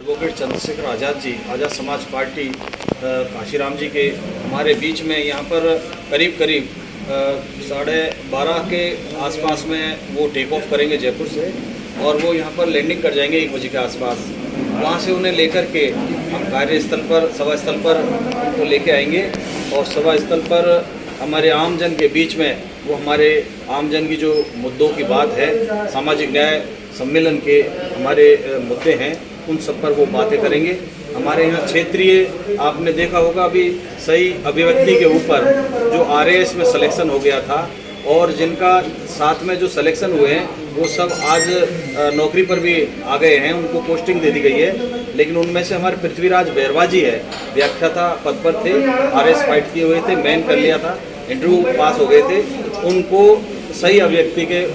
Advocate Chandrashekhar Azad ji, आज़ाद समाज party Kashiram जी के हमारे बीच में यहाँ पर करीब 12:30 के आसपास में वो टेक ऑफ करेंगे जयपुर से, और वो यहाँ पर लैंडिंग कर जाएंगे 1 बजे के आसपास। वहाँ से उन्हें लेकर के हम कार्यस्थल पर, सभा स्थल पर उनको लेके आएंगे, और सभा स्थल पर हमारे आमजन के बीच में वो हमारे आमजन की जो मुद्दों की बात है, सामाजिक न्याय सम्मेलन के हमारे मुद्दे हैं, उन सब पर वो बातें करेंगे। हमारे यहाँ क्षेत्रीय, आपने देखा होगा अभी सही अभिव्यक्ति के ऊपर जो RAS में सिलेक्शन हो गया था, और जिनका साथ में जो सिलेक्शन हुए हैं वो सब आज नौकरी पर भी आ गए हैं, उनको पोस्टिंग दे दी गई है। लेकिन उनमें से हमारे पृथ्वीराज बैरवा जी है, व्याख्याता पद पर थे, RAS फाइट किए हुए थे, मैन कर लिया था, इंटरव्यू पास हो गए थे, उनको सही अभिव्यक्ति के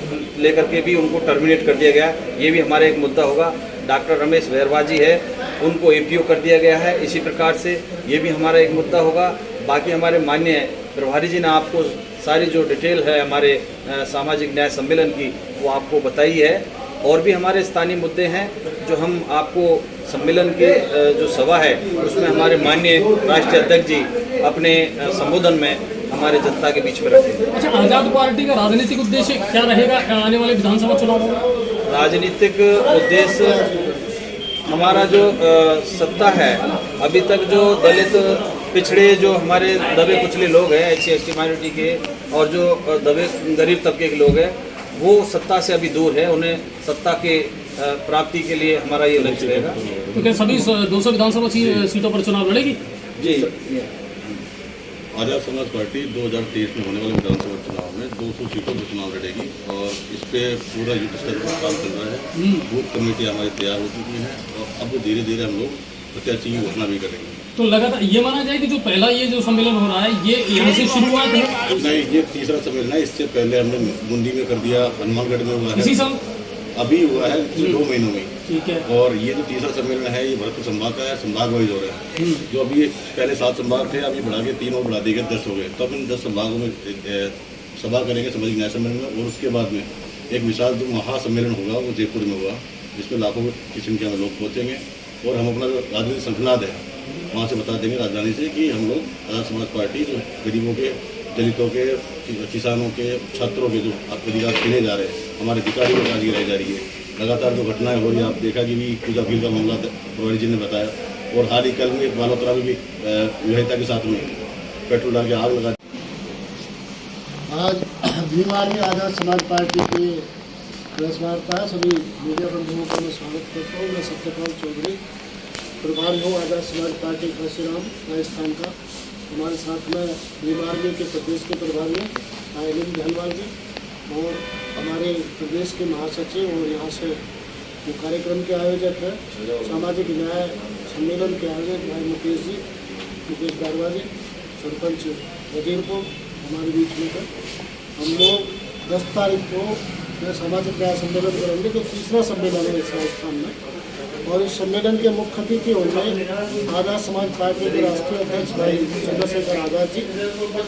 लेकर के भी उनको टर्मिनेट कर दिया गया। ये भी हमारा एक मुद्दा होगा। डॉक्टर रमेश बैरवा जी है, उनको APO कर दिया गया है। इसी प्रकार से ये भी हमारा एक मुद्दा होगा। बाकी हमारे माननीय प्रभारी जी ने आपको सारी जो डिटेल है हमारे सामाजिक न्याय सम्मेलन की वो आपको बताई है। और भी हमारे स्थानीय मुद्दे हैं जो हम आपको सम्मेलन के जो सभा है उसमें हमारे माननीय राष्ट्रीय अध्यक्ष जी अपने संबोधन में हमारे जनता के बीच में रखेंगे। अच्छा, आज़ाद पार्टी का राजनीतिक उद्देश्य क्या रहेगा आने वाले विधानसभा चुनाव में? राजनीतिक उद्देश्य हमारा जो सत्ता है, अभी तक जो दलित पिछड़े जो हमारे दबे कुचले लोग हैं, SC ST माइनॉरिटी के, और जो दबे गरीब तबके के लोग हैं, वो सत्ता से अभी दूर है। उन्हें सत्ता के प्राप्ति के लिए हमारा ये लक्ष्य रहेगा। तो क्या सभी 200 विधानसभा सीटों पर चुनाव लड़ेगी? जी, आज़ाद समाज पार्टी 2023 में होने वाले विधानसभा चुनाव में 200 सीटों पर चुनाव लड़ेगी, और इस पे पूरा युद्ध स्तर पर काम चल रहा है। बूथ कमेटी हमारी तैयार हो चुकी है, और अब धीरे धीरे हम लोग प्रत्याशी की घोषणा भी करेंगे। तो लगातार ये माना जाए कि जो पहला ये जो सम्मेलन हो रहा है ये यहाँ से शुरुआत है? नहीं, ये तीसरा सम्मेलन है। इससे पहले हमने बूंदी में कर दिया, हनुमानगढ़ में हुआ है, इसी साल अभी हुआ है 2 महीनों में। ठीक है। और ये जो तीसरा सम्मेलन है ये भरतपुर संभाग का है, संभाग वाइज हो रहा है। जो अभी पहले 7 संभाग थे, अभी बढ़ा के 3 और बढ़ा दिए गए, 10 हो गए। तो अब इन 10 संभागों में सभा करेंगे सामाजिक न्याय सम्मेलन में, और उसके बाद में एक विशाल जो महासम्मेलन होगा वो जयपुर में होगा, जिसमें लाखों की संख्या में लोग पहुँचेंगे। और हम अपना जो राजनीतिक संकनाद है वहाँ से बता देंगे राजधानी से कि हम लोग आज़ाद समाज पार्टी जो गरीबों के, दलितों के, किसानों के, छात्रों के जो अधिकार छीने जा रहे हैं, हमारे अधिकारियों को आज गिराई जा रही है। लगातार जो घटनाएं हो रही है, आप देखा कि भी पूजा भील का मामला प्रभारी जी ने बताया, और हाल ही कल में बालोतरा में भी विवाहिता के साथ में पेट्रोल डाल के आग लगा। आज भीमवार में आज़ाद समाज पार्टी की प्रेस वार्ता है। सभी मीडिया बंधुओं का मैं स्वागत करता हूँ। मैं सत्यपाल चौधरी, प्रभारी हूँ आज़ाद समाज पार्टी काशीराम राजस्थान का। हमारे साथ में भीमवार के प्रदेश के प्रभारी हैं आयलिन धनवाल जी, और हमारे प्रदेश के महासचिव, और यहाँ से जो कार्यक्रम के आयोजक है सामाजिक न्याय सम्मेलन के आयोजक भाई मुकेश बैरवा जी, सरपंच वजीरपुर हमारे बीच में है। हम लोग 10 तारीख को सामाजिक न्याय सम्मेलन करेंगे, जो तीसरा सम्मेलन है इस राजस्थान में। और इस सम्मेलन के मुख्य अतिथि होंगे आज़ाद समाज पार्टी के राष्ट्रीय अध्यक्ष भाई चंद्रशेखर आज़ाद जी,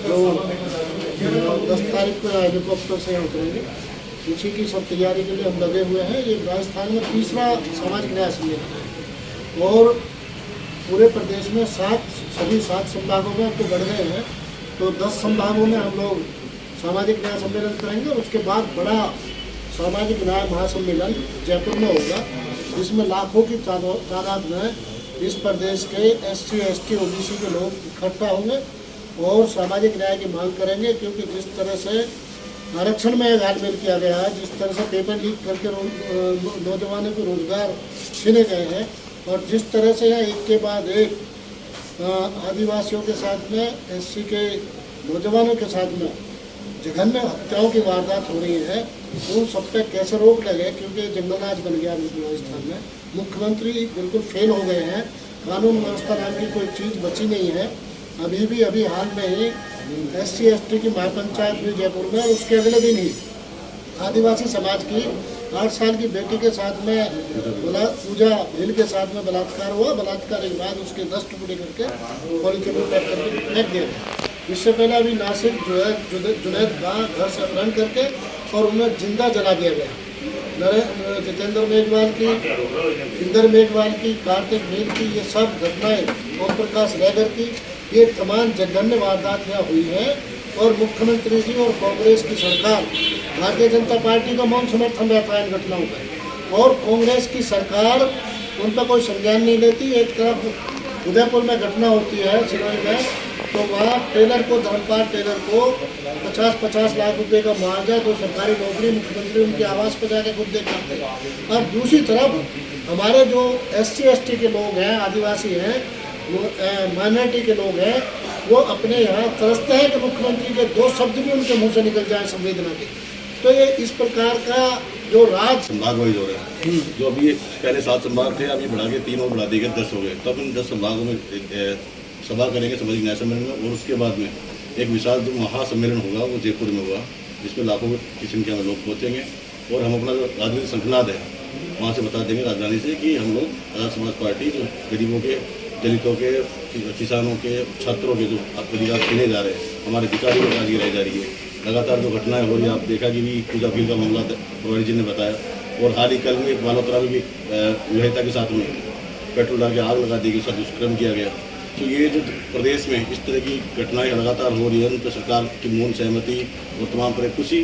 जो 10 तारीख को हेलीकॉप्टर से उतरेंगे। इसी की सब तैयारी के लिए हम लगे हुए हैं। ये राजस्थान में तीसरा सामाजिक न्याय सम्मेलन है, और पूरे प्रदेश में सभी 7 संभागों में अब तो बढ़ गए हैं, तो 10 संभागों में हम लोग सामाजिक न्याय सम्मेलन करेंगे। और उसके बाद बड़ा सामाजिक न्याय महासम्मेलन जयपुर में होगा, जिसमें लाखों की तादाद में इस प्रदेश के SC ST OBC के लोग इकट्ठा होंगे और सामाजिक न्याय की मांग करेंगे। क्योंकि जिस तरह से आरक्षण में घाटमेल किया गया है, जिस तरह से पेपर लीक करके नौजवानों को रोजगार छीने गए हैं, और जिस तरह से यहाँ एक के बाद एक आदिवासियों के साथ में, SC के नौजवानों के साथ में जघन्य हत्याओं की वारदात हो रही है, उन सब पे कैसे रोक लगे? क्योंकि जंगलराज बन गया राजस्थान में। मुख्यमंत्री बिल्कुल फेल हो गए हैं, कानून व्यवस्था नाम की कोई चीज़ बची नहीं है। अभी हाल में ही SC ST की महापंचायत हुई जयपुर में, और उसके अगले दिन ही आदिवासी समाज की 8 साल की बेटी के साथ में पूजा भील के साथ में बलात्कार हुआ। बलात्कार के बाद उसके 10 टुकड़े करके पॉलीथिन में पैक करके फेंक दिया। इससे पहले अभी नासिक जो है जुनैद का घर से अपहरण करके और उन्हें जिंदा जला दिया गया। जितेंद्र मेघवाल की, इंदर मेघवाल की, कार्तिक मीर की, ये सब घटनाएं, ओम प्रकाश रैगर की, ये तमाम जघन्य वारदात यहाँ हुई हैं और मुख्यमंत्री जी और कांग्रेस की सरकार, भारतीय जनता पार्टी का मौन समर्थन रहता है इन घटनाओं का और कांग्रेस की सरकार उन पर कोई संज्ञान नहीं लेती। एक तरफ उदयपुर में घटना होती है सिरोही में, तो वहाँ टेलर को, धर्मपाल टेलर को 50-50 लाख रुपए का मुआवजा, तो सरकारी नौकरी, मुख्यमंत्री उनके आवास पर जाके खुद देते हैं। और दूसरी तरफ हमारे जो SC/ST के लोग हैं, आदिवासी हैं, वो माइनॉरिटी के लोग हैं, वो अपने यहाँ तरसते हैं कि मुख्यमंत्री के 2 शब्द भी उनके मुंह से निकल जाए संवेदना के। तो ये इस प्रकार का जो राज संभाग वाइज हो रहा है, जो अभी पहले 7 संभाग थे, अभी बढ़ा के 3 और बढ़ा दिए गए, 10 हो गए। तब इन 10 संभागों में सभा करेंगे सामाजिक न्याय सम्मेलन में और उसके बाद में एक विशाल जो महासम्मेलन होगा वो जयपुर में होगा, जिसमें लाखों की संख्या में लोग पहुँचेंगे और हम अपना जो राजनीतिक संगठनाद है वहाँ से बता देंगे राजधानी से कि हम लोग आजाद समाज पार्टी जो गरीबों के, दलितों के, किसानों के, छात्रों के जो अधिकार छीने जा रहे हैं, हमारे अधिकारियों को राजी गिराई जा रही है। लगातार जो घटनाएं हो रही है, आप देखा कि भी पूजा फील का मामला प्रभारी जी ने बताया और हाल ही कल में बालोतरा में भी विवाहिता के साथ में पेट्रोल डाल के आग लगा दी गई, उसका दुष्कर्म किया गया। तो ये जो प्रदेश में इस तरह की घटनाएं लगातार हो रही है, उन पर सरकार की मौन सहमति और तमाम पर कुछ ही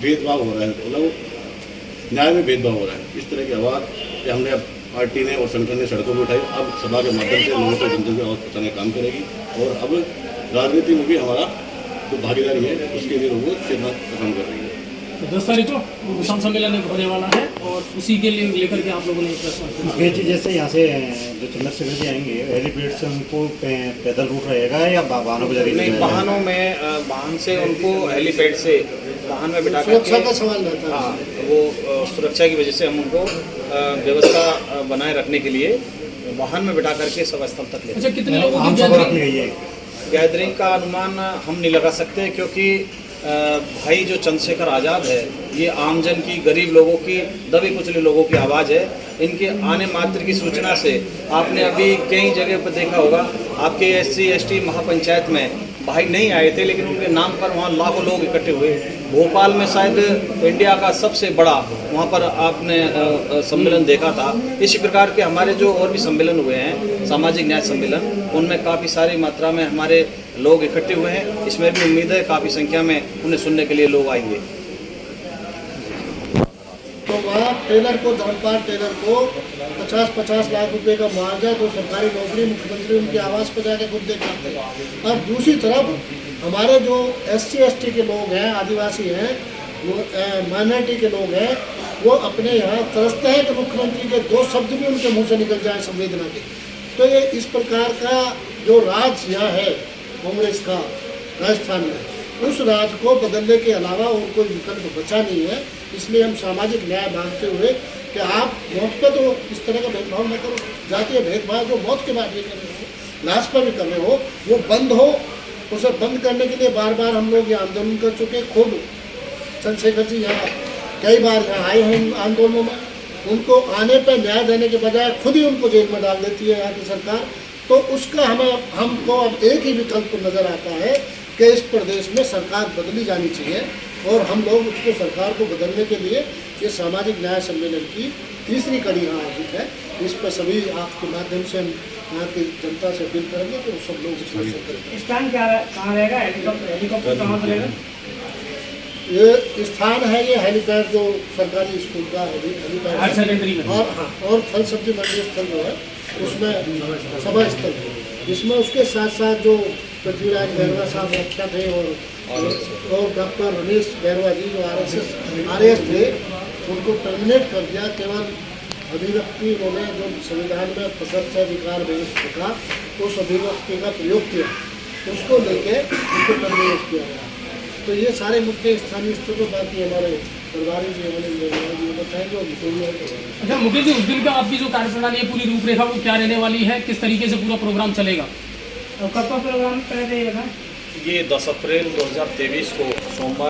भेदभाव हो रहा है, मतलब न्याय में भेदभाव हो रहा है। इस तरह की आवाज़ हमने अब पार्टी ने और संगठन ने सड़कों पर उठाई। अब सभा के माध्यम से लोगों को जनता की आवाज़ पहुँचाने काम करेगी और अब राजनीति में भी हमारा जो भागीदारी है उसके लिए लोगों से काम कर रही है। तो 10 तारीख को किसान सम्मेलन होने वाला है और उसी के लिए लेकर के आप लोगों ने मुकेश जी, जैसे यहाँ से जो चंद्रशेखर जी आएंगे, हेलीपैड से उनको पैदल रूट रहेगा या वाहनों के जरिए? नहीं, वाहनों में, वाहन से उनको हेलीपैड से वाहन में बिठा सुरक्षा का कर, सवाल रहता है। हाँ, वो सुरक्षा की वजह से हम उनको व्यवस्था बनाए रखने के लिए वाहन में बिठा करके सभा स्थल तक ले। अच्छा, कितने लोगों आम की सभा रखी गई है? गैदरिंग का अनुमान हम नहीं लगा सकते, क्योंकि भाई जो चंद्रशेखर आज़ाद है, ये आमजन की, गरीब लोगों की, दबे कुचले लोगों की आवाज़ है। इनके आने मात्र की सूचना से आपने अभी कई जगह पर देखा होगा, आपके SC/ST महापंचायत में भाई नहीं आए थे, लेकिन उनके नाम पर वहाँ लाखों लोग इकट्ठे हुए। भोपाल में शायद इंडिया का सबसे बड़ा वहाँ पर आपने सम्मेलन देखा था। इसी प्रकार के हमारे जो और भी सम्मेलन हुए हैं, सामाजिक न्याय सम्मेलन, उनमें काफ़ी सारी मात्रा में हमारे लोग इकट्ठे हुए हैं। इसमें भी उम्मीद है काफ़ी संख्या में उन्हें सुनने के लिए लोग आएंगे। तो वहाँ टेलर को, धर्मपाल टेलर को 50-50 लाख रुपए का मुआवजा, तो सरकारी नौकरी, मुख्यमंत्री उनके आवास पर जाके खुद देते हैं। और दूसरी तरफ हमारे जो SC/ST के लोग हैं, आदिवासी हैं, वो माइनॉरिटी के लोग हैं, वो अपने यहाँ तरसते हैं कि मुख्यमंत्री के 2 शब्द भी उनके मुंह से निकल जाए संवेदना के। तो ये इस प्रकार का जो राज यहाँ है कांग्रेस का राजस्थान में, उस राज को बदलने के अलावा और कोई विकल्प बचा नहीं है। इसलिए हम सामाजिक न्याय मांगते हुए कि आप मौत पर तो इस तरह का भेदभाव न करो, जातीय भेदभाव जो मौत के बाद भी कर रहे हो, लाश पर भी कर रहे हो, वो बंद हो। उसे बंद करने के लिए बार बार हम लोग ये आंदोलन कर चुके। खुद चंद्रशेखर जी यहाँ कई बार यहाँ आए हैं आंदोलनों में, उनको आने पर न्याय देने के बजाय खुद ही उनको जेल में डाल देती है यहाँ की सरकार। तो उसका हमको अब एक ही विकल्प नज़र आता है कि इस प्रदेश में सरकार बदली जानी चाहिए और हम लोग उसको, सरकार को बदलने के लिए ये सामाजिक न्याय सम्मेलन की तीसरी कड़ी यहाँ आयोजित है। इस पर सभी आपके माध्यम से हम यहाँ की जनता से अपील करेंगे कि वो सब लोग इसमें से करें। स्थान क्या कहाँ रहेगा? हेलीकॉप्टर कहाँ पर रहेगा? ये स्थान है, ये हेलीपैड जो सरकारी स्कूल का हेलीपैड और हाँ, और फल सब्जी मंडी स्थल जो है उसमें सभा स्थल है, जिसमें उसके साथ साथ जो पृथ्वीराज बैरवा साहब व्याख्या थे और डॉक्टर रमेश बैरवा जी जो RS थे, उनको टर्मिनेट कर दिया। केवल अभिव्यक्ति उन्होंने जो संविधान में प्रदत्त है अधिकार का, उस अभिव्यक्ति का प्रयोग किया, उसको लेके उनको टर्मिनेट किया गया। तो ये सारे मुद्दे स्थानीय स्तर पर, बाकी हमारे प्रभारी जी हमारे बताएंगे। अच्छा मुकेश जी, उस दिन का आपकी जो कार्यप्रणाली है, पूरी रूपरेखा वो क्या रहने वाली है, किस तरीके से पूरा प्रोग्राम चलेगा? और कब का प्रोग्राम कर देगा? ये 10 अप्रैल 2023 को सोमवार